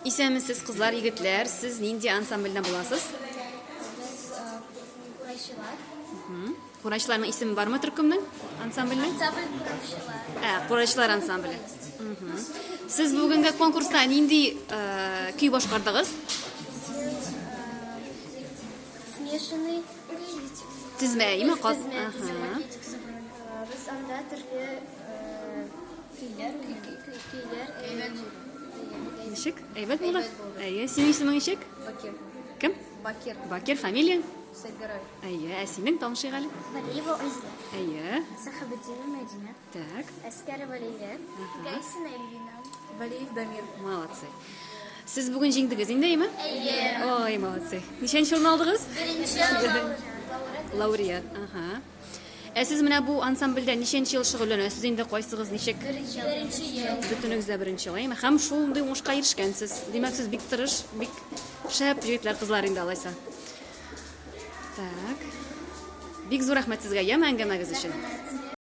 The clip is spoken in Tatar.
Исәнмесез, кызлар, егетләр? Сез нинди ансамбльдән буласыз? Biz kurayşılar. Курайчыларның исеме бармы төркемнең? Ансамбльнең? Ansambl kurayşılar. Курайчылар ансамбле. Сез бүгенге конкурста нинди көй башкардыгыз? Смешанный. Тизмәйме? Biz anda türlü köylер. Ничек? Әйбәт булды. Әйе, синең исемең ничек? Bakir. Кем? Bakir. Бакир, фамилияң? Saygaray. Әйе, синең Тамшыйгали? Valiyeва Özle. Әйе. Sahabeddin Medine. Так, Askarova Leyla. Gaysin Elvina. Valiyev Damir. молодцы. Сез бүген җиңдегез инде, әйме? Әйе. Ой, молодцы. Ничәнче урын алдыгыз? Birinci. Лауреат. Сез менә бу ансамбльдә ничәнче ел шөгыльләнәсез инде, кайсыгыз ничек? Birinci yıl. Бөтенегез дә беренче ел, әйме? Һәм шундый уңышка ирешкәнсез. Димәк, сез бик тырыш, бик шәп җегетләр, кызлар инде алайса. Так. Бик зур рәхмәт сезгә, әңгәмәгез өчен.